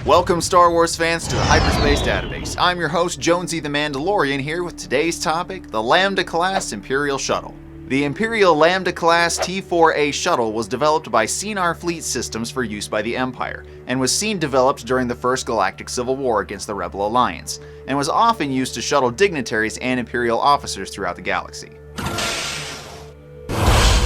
Welcome, Star Wars fans, to the Hyperspace Database. I'm your host, Jonesy the Mandalorian, here with today's topic, the LAMBDA-CLASS IMPERIAL SHUTTLE. The Imperial LAMBDA-CLASS T-4A shuttle was developed by Cinar Fleet Systems for use by the Empire, and was developed during the First Galactic Civil War against the Rebel Alliance, and was often used to shuttle dignitaries and Imperial officers throughout the galaxy.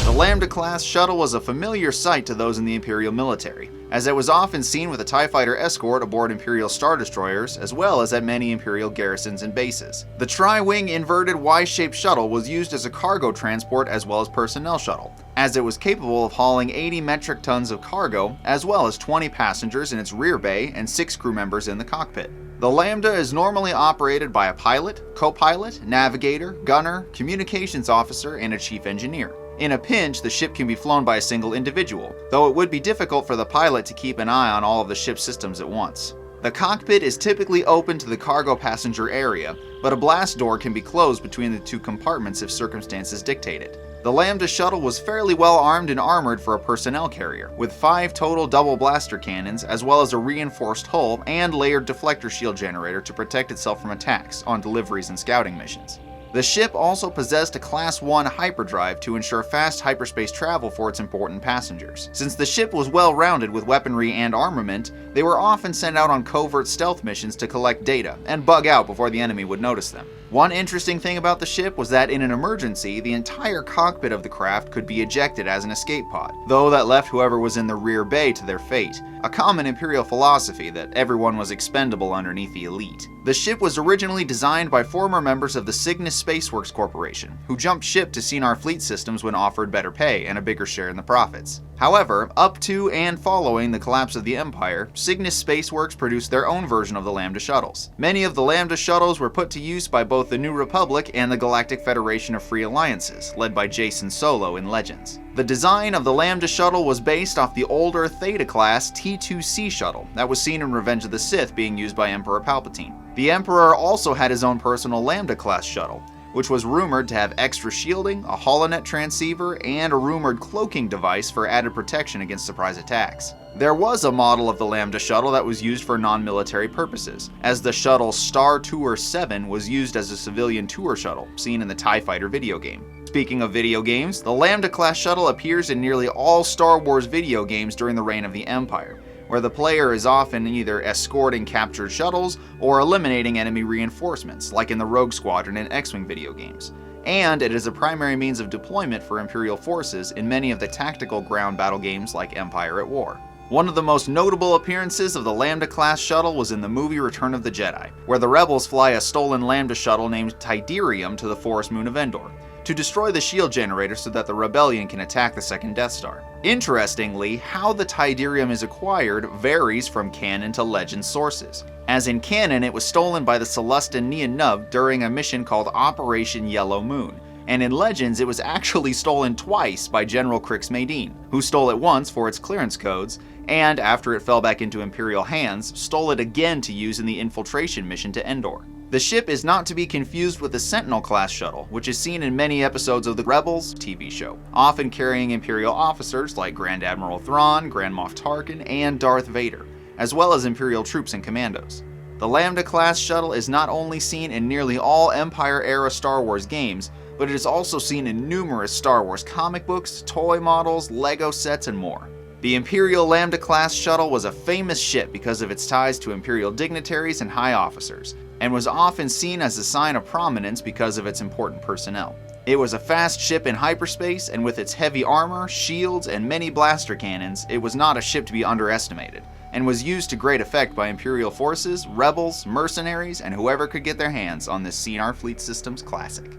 The LAMBDA-CLASS shuttle was a familiar sight to those in the Imperial military, as it was often seen with a TIE fighter escort aboard Imperial Star Destroyers, as well as at many Imperial garrisons and bases. The tri-wing inverted Y-shaped shuttle was used as a cargo transport as well as personnel shuttle, as it was capable of hauling 80 metric tons of cargo, as well as 20 passengers in its rear bay and 6 crew members in the cockpit. The Lambda is normally operated by a pilot, co-pilot, navigator, gunner, communications officer, and a chief engineer. In a pinch, the ship can be flown by a single individual, though it would be difficult for the pilot to keep an eye on all of the ship's systems at once. The cockpit is typically open to the cargo passenger area, but a blast door can be closed between the two compartments if circumstances dictate it. The Lambda shuttle was fairly well armed and armored for a personnel carrier, with 5 total double blaster cannons, as well as a reinforced hull and layered deflector shield generator to protect itself from attacks on deliveries and scouting missions. The ship also possessed a Class 1 hyperdrive to ensure fast hyperspace travel for its important passengers. Since the ship was well-rounded with weaponry and armament, they were often sent out on covert stealth missions to collect data and bug out before the enemy would notice them. One interesting thing about the ship was that in an emergency, the entire cockpit of the craft could be ejected as an escape pod, though that left whoever was in the rear bay to their fate, a common Imperial philosophy that everyone was expendable underneath the elite. The ship was originally designed by former members of the Cygnus Spaceworks Corporation, who jumped ship to Cinar Fleet Systems when offered better pay and a bigger share in the profits. However, up to and following the collapse of the Empire, Cygnus Spaceworks produced their own version of the Lambda shuttles. Many of the Lambda shuttles were put to use by both the New Republic and the Galactic Federation of Free Alliances, led by Jacen Solo in Legends. The design of the Lambda shuttle was based off the older Theta-class T-2C shuttle that was seen in Revenge of the Sith being used by Emperor Palpatine. The Emperor also had his own personal Lambda-class shuttle, which was rumored to have extra shielding, a holonet transceiver, and a rumored cloaking device for added protection against surprise attacks. There was a model of the Lambda shuttle that was used for non-military purposes, as the shuttle Star Tour 7 was used as a civilian tour shuttle, seen in the TIE Fighter video game. Speaking of video games, the Lambda-class shuttle appears in nearly all Star Wars video games during the reign of the Empire, where the player is often either escorting captured shuttles or eliminating enemy reinforcements, like in the Rogue Squadron and X-Wing video games. And it is a primary means of deployment for Imperial forces in many of the tactical ground battle games like Empire at War. One of the most notable appearances of the Lambda-class shuttle was in the movie Return of the Jedi, where the rebels fly a stolen Lambda shuttle named Tydirium to the forest moon of Endor, to destroy the shield generator so that the rebellion can attack the second Death Star. Interestingly, how the Tydirium is acquired varies from canon to legend sources. As in canon, it was stolen by the Celestin Nien Nunb during a mission called Operation Yellow Moon, and in Legends it was actually stolen twice by General Crix Madine, who stole it once for its clearance codes, and after it fell back into Imperial hands, stole it again to use in the infiltration mission to Endor. The ship is not to be confused with the Sentinel-class shuttle, which is seen in many episodes of the Rebels TV show, often carrying Imperial officers like Grand Admiral Thrawn, Grand Moff Tarkin, and Darth Vader, as well as Imperial troops and commandos. The Lambda-class shuttle is not only seen in nearly all Empire-era Star Wars games, but it is also seen in numerous Star Wars comic books, toy models, Lego sets, and more. The Imperial Lambda-class shuttle was a famous ship because of its ties to Imperial dignitaries and high officers, and was often seen as a sign of prominence because of its important personnel. It was a fast ship in hyperspace, and with its heavy armor, shields, and many blaster cannons, it was not a ship to be underestimated, and was used to great effect by Imperial forces, rebels, mercenaries, and whoever could get their hands on this Cinar Fleet Systems classic.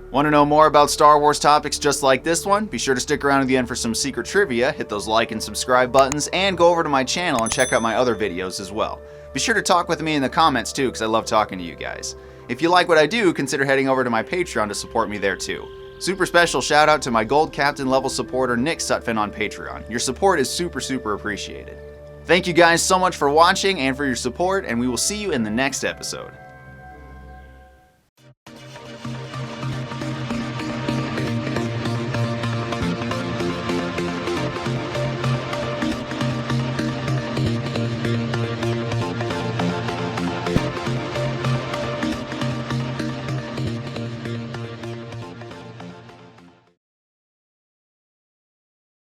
Want to know more about Star Wars topics just like this one? Be sure to stick around to the end for some secret trivia, hit those like and subscribe buttons, and go over to my channel and check out my other videos as well. Be sure to talk with me in the comments too, because I love talking to you guys. If you like what I do, consider heading over to my Patreon to support me there too. Super special shout out to my Gold Captain level supporter Nick Sutphin on Patreon. Your support is super appreciated. Thank you guys so much for watching and for your support, and we will see you in the next episode.